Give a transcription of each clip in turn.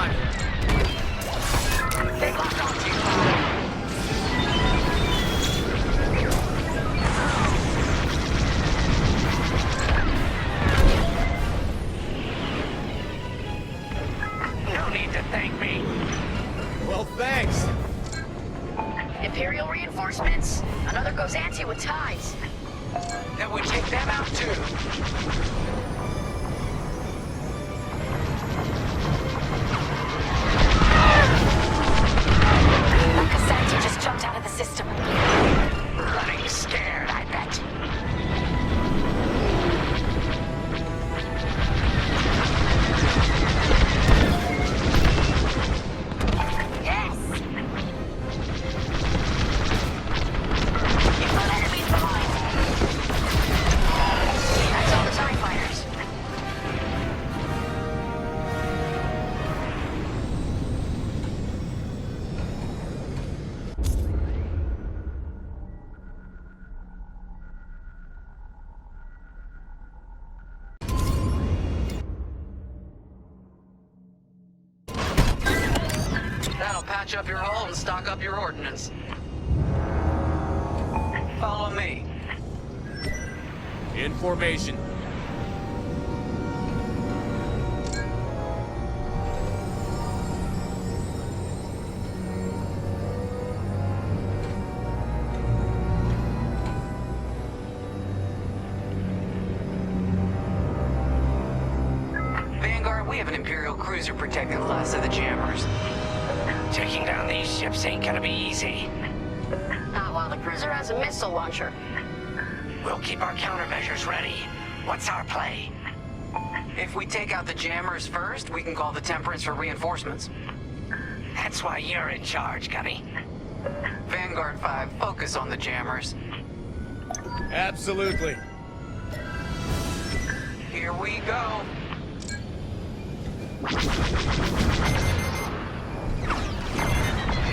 time. They locked onto you. No need to thank me. Well, thanks. Imperial reinforcements. Another Gozanti with ties. Then we take them out too. Gozanti just jumped out of the system. Running scared, I bet. Yes! You've got enemies behind. That's all the TIE fighters. That'll patch up your hull and stock up your ordnance. Follow me. In formation. Vanguard, we have an Imperial cruiser protecting the last of the jammers. Taking down these ships ain't gonna be easy. Not while the cruiser has a missile launcher. We'll keep our countermeasures ready. What's our play? If we take out the jammers first, we can call the Temperance for reinforcements. That's why you're in charge, Gunny. Vanguard 5, focus on the jammers. Absolutely. Here we go.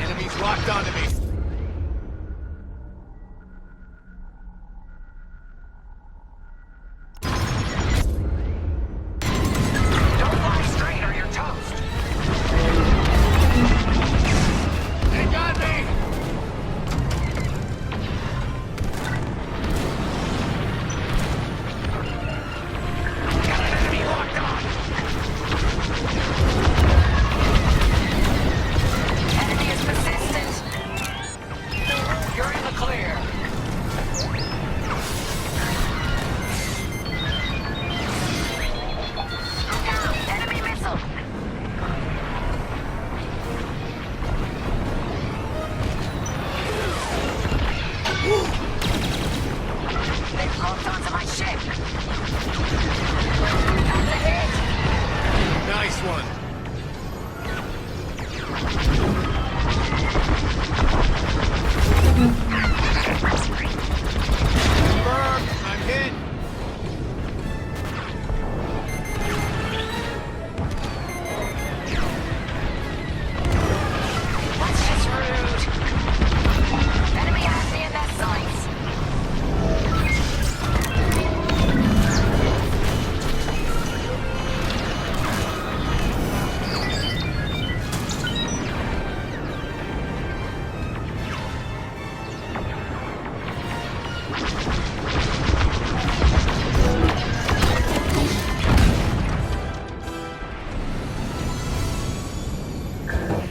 Enemies locked onto me. Don't fly straight or you're toast. They got me! Got an enemy locked on. Enemy is persistent. You're in the clear. Look out! Enemy missile. They've locked onto my ship. That's a hit. Nice one. Confirmed. I'm hit. That's just rude. Enemy has me in their sights.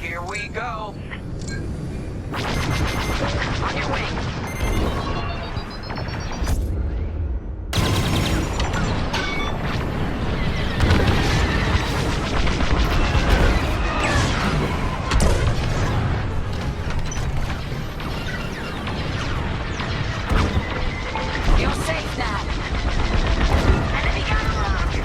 Here we go. On your way. You're safe now. Enemy gun unlocked.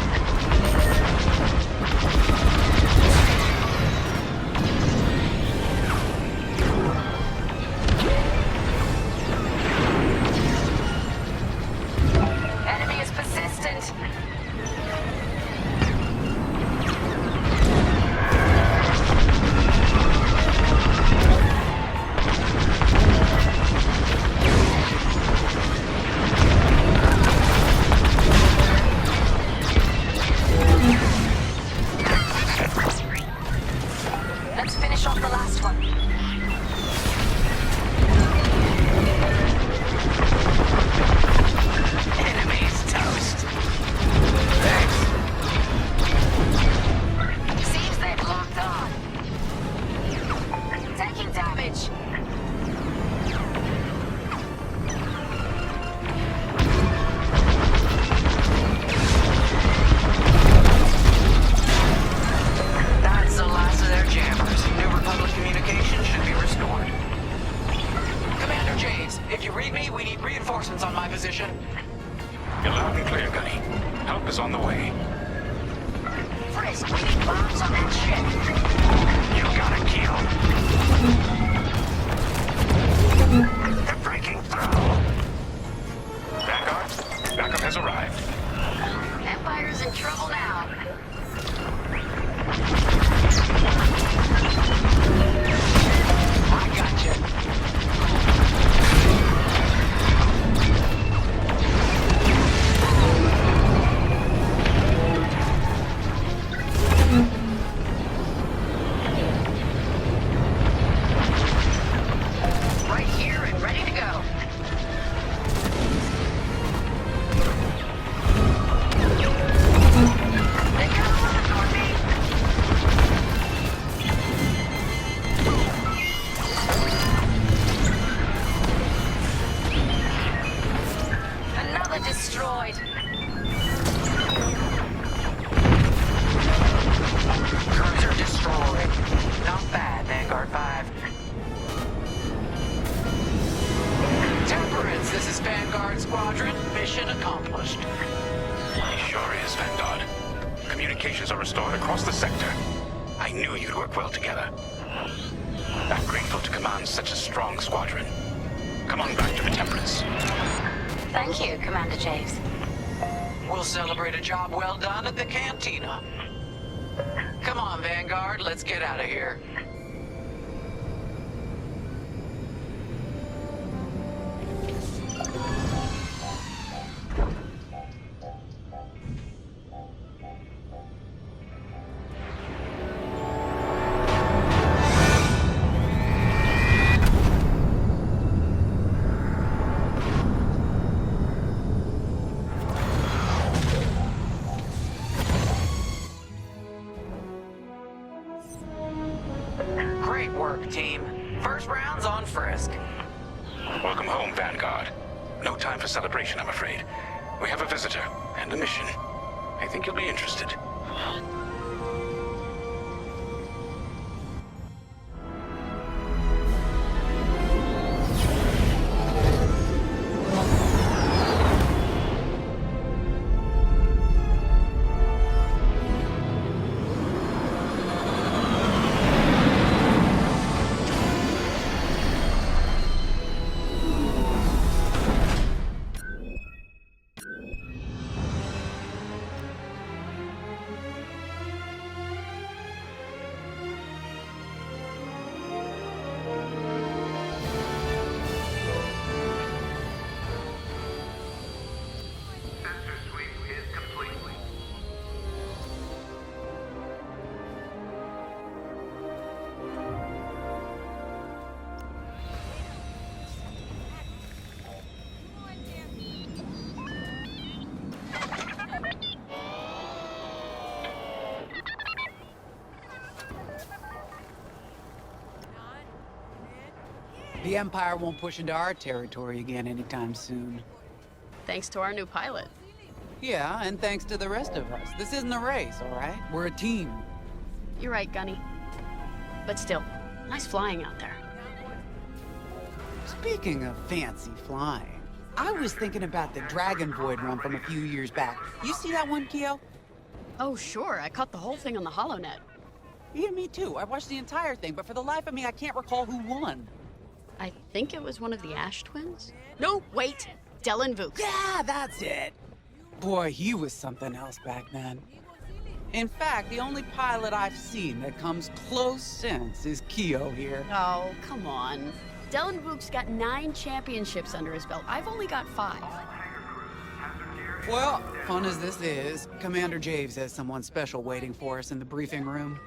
damage. That's the last of their jammers. New Republic communication should be restored. Commander James, if you read me, we need reinforcements on my position. You're loud and clear, Gunny. Help is on the way. Frisk, we need bombs on that ship. You got it, Keel. They're breaking through. Vanguard, backup has arrived. Empire's in trouble now. I gotcha. Right here and ready to go. They got a lot on me. Another destroyed. Cruiser destroyed. Not bad, Vanguard 5. Temperance, this is Vanguard Squadron. Mission accomplished. He sure is, Vanguard. Communications are restored across the sector. I knew you'd work well together. I'm grateful to command such a strong squadron. Come on back to the Temperance. Thank you, Commander Javes. We'll celebrate a job well done at the cantina. Come on, Vanguard, let's get out of here. Great work, team. First round's on Frisk. Welcome home, Vanguard. No time for celebration, I'm afraid. We have a visitor and a mission. I think you'll be interested. The Empire won't push into our territory again anytime soon. Thanks to our new pilot. Yeah, and thanks to the rest of us. This isn't a race, all right? We're a team. You're right, Gunny. But still, nice flying out there. Speaking of fancy flying, I was thinking about the Dragon Void run from a few years back. You see that one, Keo? Oh, sure. I caught the whole thing on the HoloNet. Yeah, me too. I watched the entire thing, but for the life of me, I can't recall who won. I think it was one of the Ash twins? No, wait! Dylan Vooks. Yeah, that's it. Boy, he was something else back then. In fact, the only pilot I've seen that comes close since is Keo here. Oh, come on. Dylan Vooks got 9 championships under his belt. I've only got 5. Well, fun as this is, Commander Javes has someone special waiting for us in the briefing room.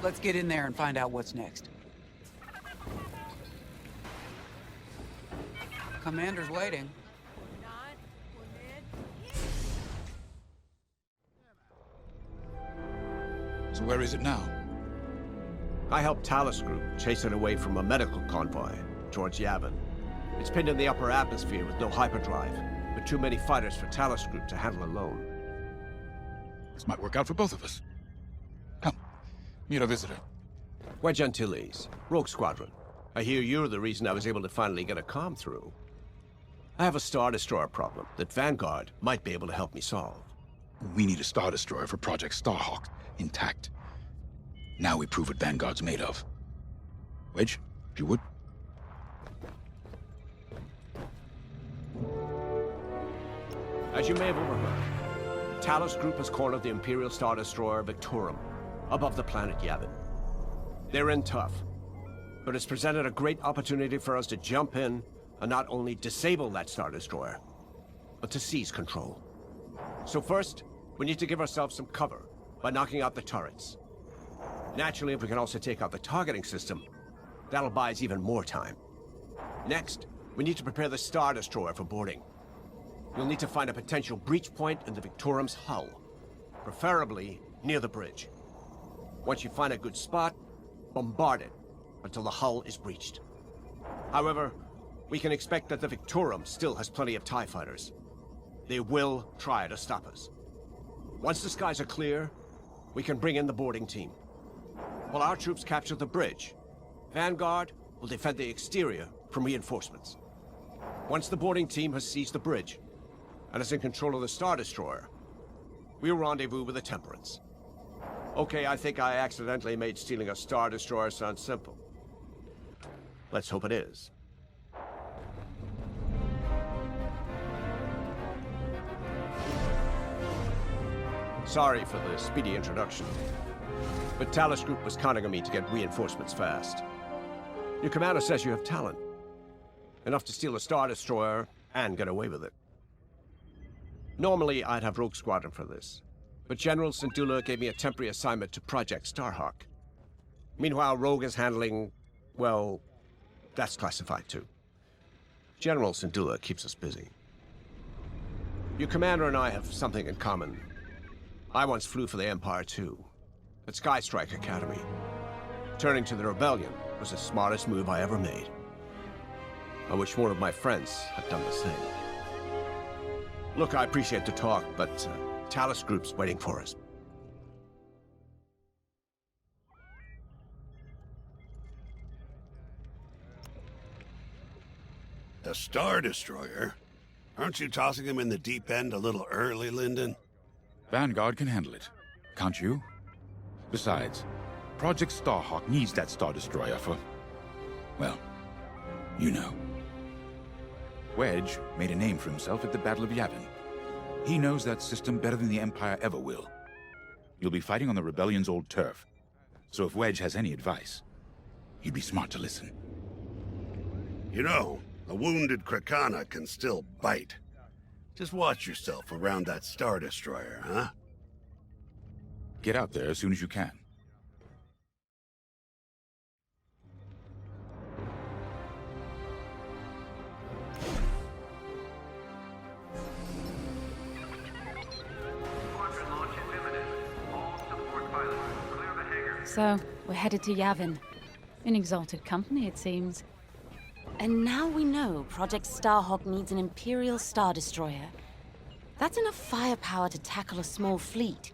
Let's get in there and find out what's next. Commander's waiting. So where is it now? I helped Talus Group chase it away from a medical convoy towards YAVIN. It's pinned in the upper atmosphere with no hyperdrive, but too many fighters for Talus Group to handle alone. This might work out for both of us. Come, meet our visitor. Wedge Antilles, Rogue Squadron. I hear you're the reason I was able to finally get a comm through. I have a Star Destroyer problem that Vanguard might be able to help me solve. We need a Star Destroyer for Project Starhawk, intact. Now we prove what Vanguard's made of. Wedge, if you would. As you may have overheard, Talus Group has cornered the Imperial Star Destroyer Victorum above the planet YAVIN. They're in tough, but it's presented a great opportunity for us to jump in and not only disable that Star Destroyer, but to seize control. So first, we need to give ourselves some cover by knocking out the turrets. Naturally, if we can also take out the targeting system, that'll buy us even more time. Next, we need to prepare the Star Destroyer for boarding. You'll need to find a potential breach point in the Victorum's hull, preferably near the bridge. Once you find a good spot, bombard it until the hull is breached. However, we can expect that the Victorum still has plenty of TIE fighters. They will try to stop us. Once the skies are clear, we can bring in the boarding team. While our troops capture the bridge, Vanguard will defend the exterior from reinforcements. Once the boarding team has seized the bridge and is in control of the Star Destroyer, we'll rendezvous with the Temperance. Okay, I think I accidentally made stealing a Star Destroyer sound simple. Let's hope it is. Sorry for the speedy introduction, but Talus Group was counting on me to get reinforcements fast. Your commander says you have talent. Enough to steal a Star Destroyer and get away with it. Normally, I'd have Rogue Squadron for this, but General Syndulla gave me a temporary assignment to Project Starhawk. Meanwhile, Rogue is handling, well, that's classified too. General Syndulla keeps us busy. Your commander and I have something in common. I once flew for the Empire too, at Skystrike Academy. Turning to the Rebellion was the smartest move I ever made. I wish more of my friends had done the same. Look, I appreciate the talk, but Talus Group's waiting for us. A Star Destroyer? Aren't you tossing him in the deep end a little early, Lyndon? Vanguard can handle it, can't you? Besides, Project Starhawk needs that Star Destroyer for, well, you know. Wedge made a name for himself at the Battle of YAVIN. He knows that system better than the Empire ever will. You'll be fighting on the Rebellion's old turf, so if Wedge has any advice, you'd be smart to listen. You know, a wounded Krakana can still bite. Just watch yourself around that Star Destroyer, huh? Get out there as soon as you can. So, we're headed to YAVIN. In exalted company, it seems. And now we know Project Starhawk needs an Imperial Star Destroyer. That's enough firepower to tackle a small fleet,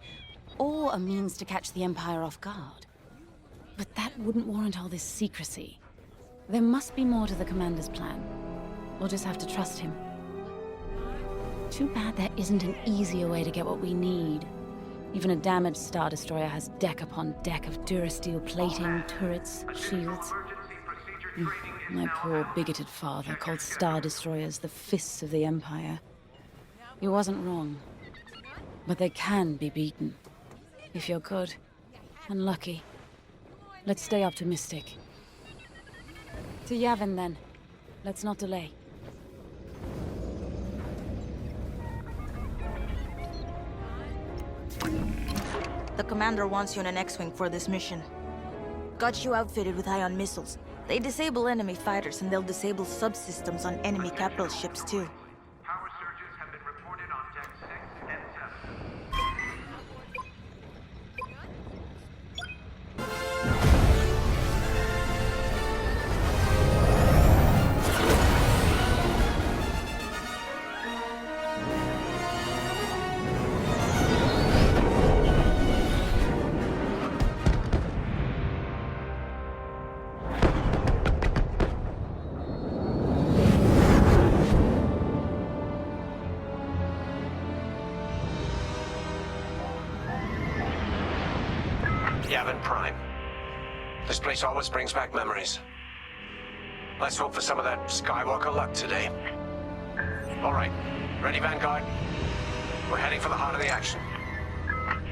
or a means to catch the Empire off guard. But that wouldn't warrant all this secrecy. There must be more to the Commander's plan. We'll just have to trust him. Too bad there isn't an easier way to get what we need. Even a damaged Star Destroyer has deck upon deck of Durasteel plating, turrets, shields. My poor bigoted father called Star Destroyers the fists of the Empire. He wasn't wrong. But they can be beaten. If you're good and lucky. Let's stay optimistic. To YAVIN then. Let's not delay. The Commander wants you in an X-Wing for this mission. Got you outfitted with ion missiles. They disable enemy fighters, and they'll disable subsystems on enemy capital ships, too. Power surges have been reported on Deck 6 and 7. Prime. This place always brings back memories. Let's hope for some of that Skywalker luck today. All right, ready, Vanguard? We're heading for the heart of the action.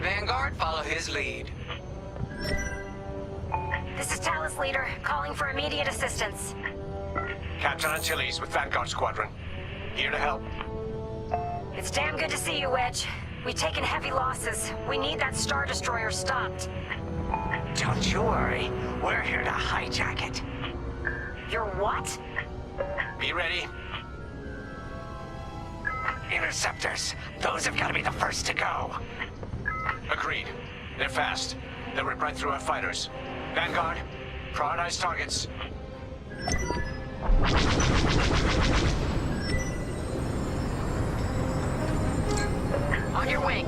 Vanguard, follow his lead. This is Talus Leader, calling for immediate assistance. Captain Antilles with Vanguard Squadron. Here to help. It's damn good to see you, Wedge. We've taken heavy losses. We need that Star Destroyer stopped. Don't you worry. We're here to hijack it. You're what? Be ready. Interceptors. Those have got to be the first to go. Agreed. They're fast. They'll rip right through our fighters. Vanguard, prioritize targets. On your wing.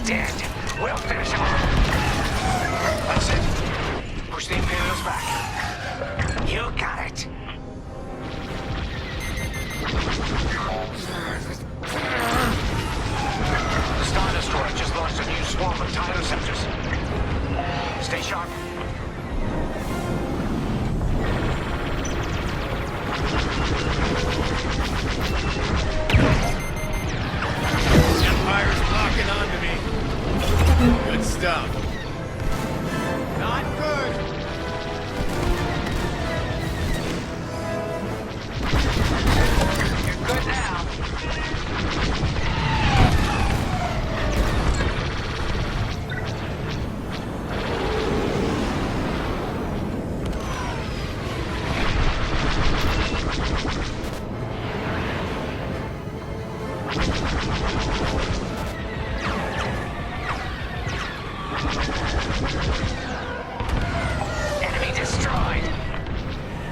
Dead. We'll finish him off. That's it. Push the Imperials back. You got it. The Star Destroyer just launched a new swarm of TIE interceptors. Stay sharp. Empire's locking onto me. Good stuff. Not good. You're good now. Enemy destroyed.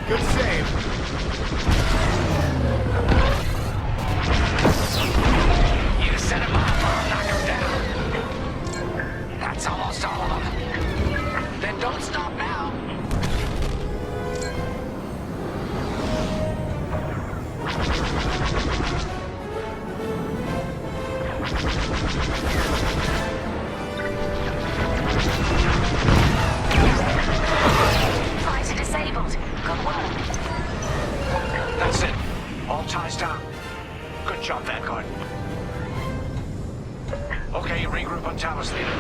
Good save. You set him up, I'll knock him down. That's almost all of them. Then don't stop now. Flights are disabled. Good work. That's it. All ties down. Good job, Vanguard. Okay, regroup on Talus Leader.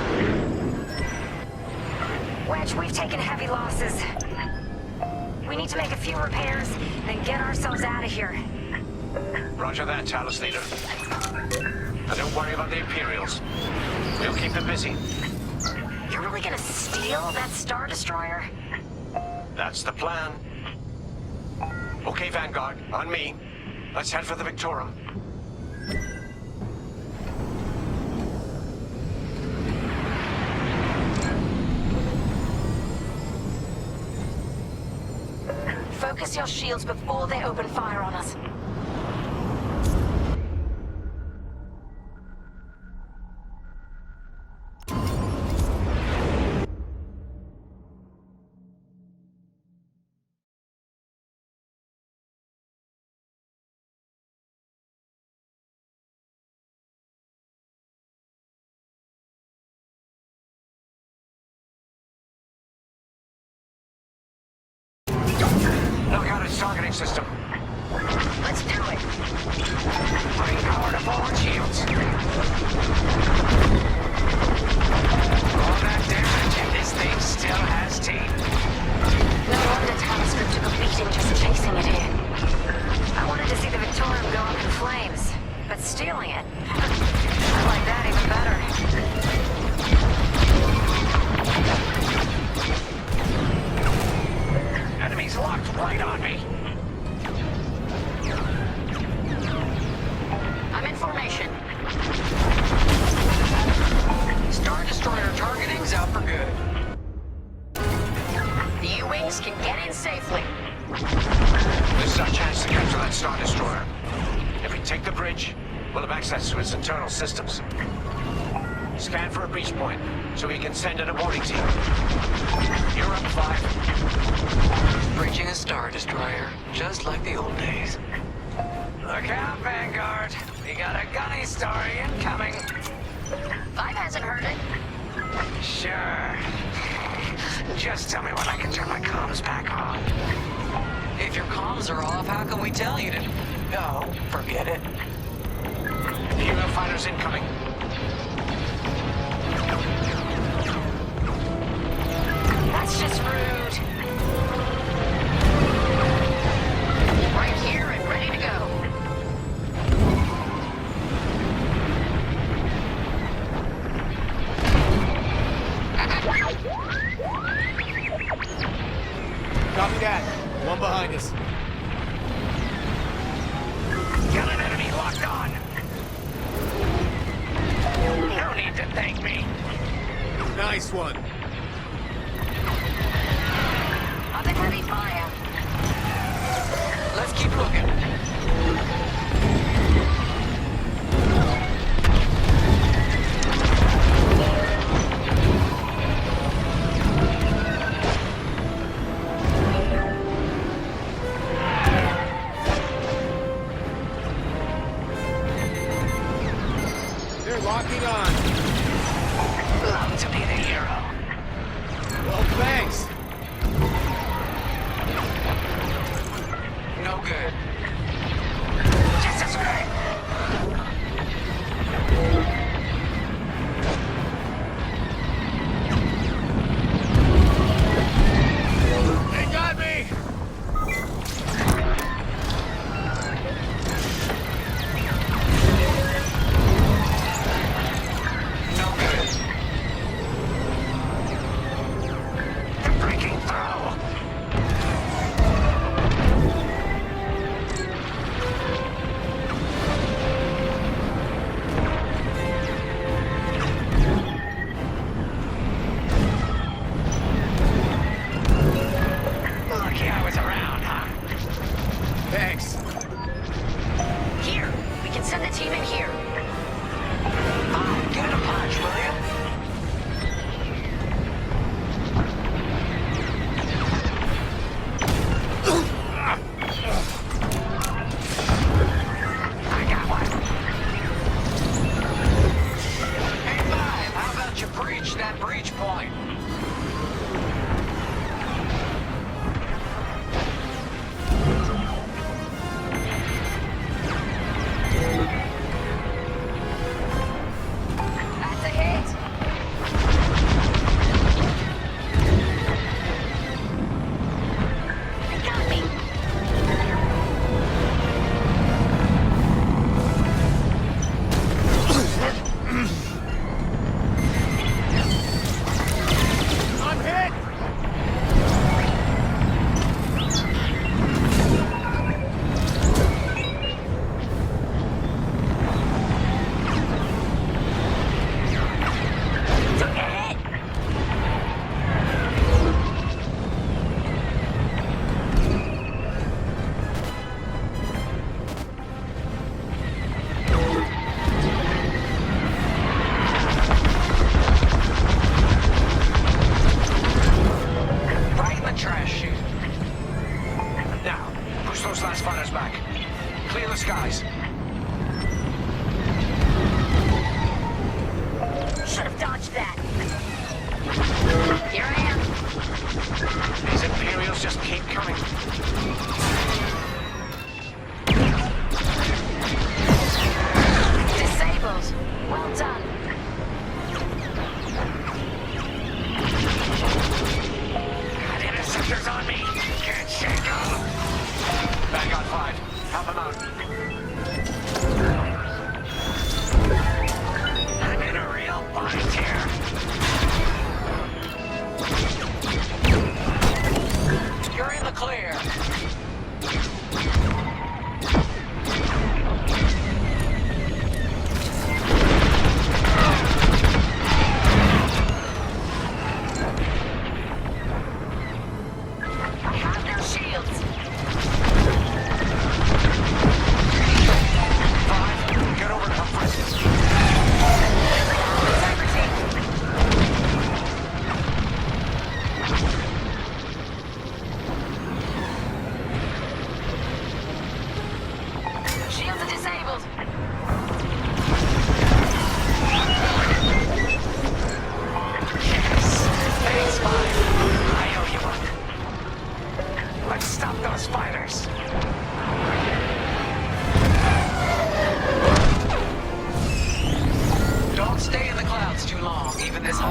Wedge, we've taken heavy losses. We need to make a few repairs, then get ourselves out of here. Roger that, Talus Leader. And don't worry about the Imperials. We'll keep them busy. You're really gonna steal that Star Destroyer? That's the plan. Okay, Vanguard, on me. Let's head for the Victorum. Focus your shields before they open fire on us. Look out its targeting system. Let's do it. Putting power to forward shields. All that damage and this thing still has teeth. No wonder Talus Group took a beating just chasing it here. I wanted to see the Victorium go up in flames, but stealing it? I like that even better. good. The U-Wings can get in safely. This is our chance to capture that Star Destroyer. If we take the bridge, we'll have access to its internal systems. Scan for a breach point, so we can send in a boarding team. You're up, 5. Breaching a Star Destroyer, just like the old days. Look out, Vanguard. We got a gunny story incoming. 5 hasn't heard it. Sure. Just tell me when I can turn my comms back on. If your comms are off, how can we tell you to... No, forget it. Hero fighters incoming. That's just rude. Right here and ready to go. Copy that. One behind us. Got an enemy locked on. No need to thank me. Nice one. Up and heavy fire. Let's keep looking. They're locking on. Love to be the hero. Well, thanks. No good. Just as great. They got me. No good. They're breaking through. Lucky I was around, huh? Thanks. Here, we can send the team in here. Get a punch, will you? I got one. Hey, 5, how about you breach that breach point? That's a hit. They got me.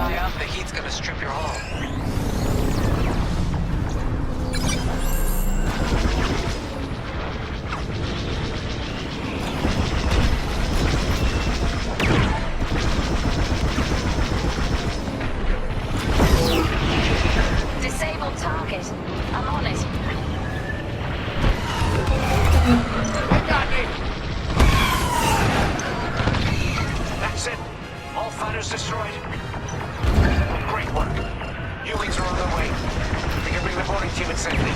dry up, the heat's gonna strip your hull. Disabled target. I'm on it. They got me! That's it. All fighters destroyed. Great work. U-Wings are on their way. We can bring the boarding team in safely.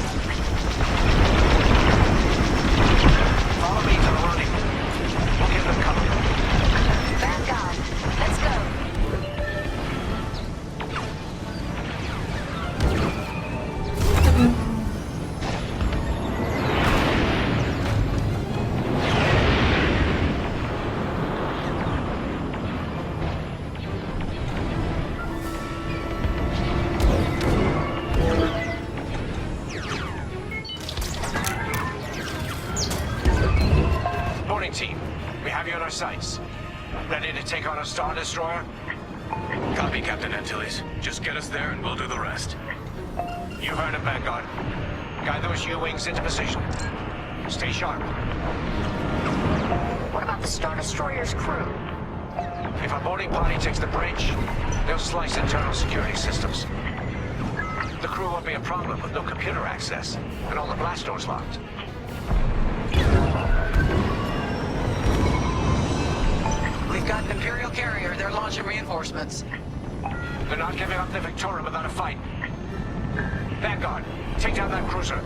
Follow me to the rendezvous. We'll give them cover. Vanguard, let's go. Boarding team, we have you on our sights. Ready to take on a Star Destroyer? Copy, Captain Antilles. Just get us there and we'll do the rest. You heard him, Vanguard. Guide those U-Wings into position. Stay sharp. What about the Star Destroyer's crew? If our boarding party takes the bridge, they'll slice internal security systems. The crew won't be a problem with no computer access, and all the blast doors locked. We've got an Imperial carrier. They're launching reinforcements. They're not giving up the Victoria without a fight. Vanguard, take down that cruiser.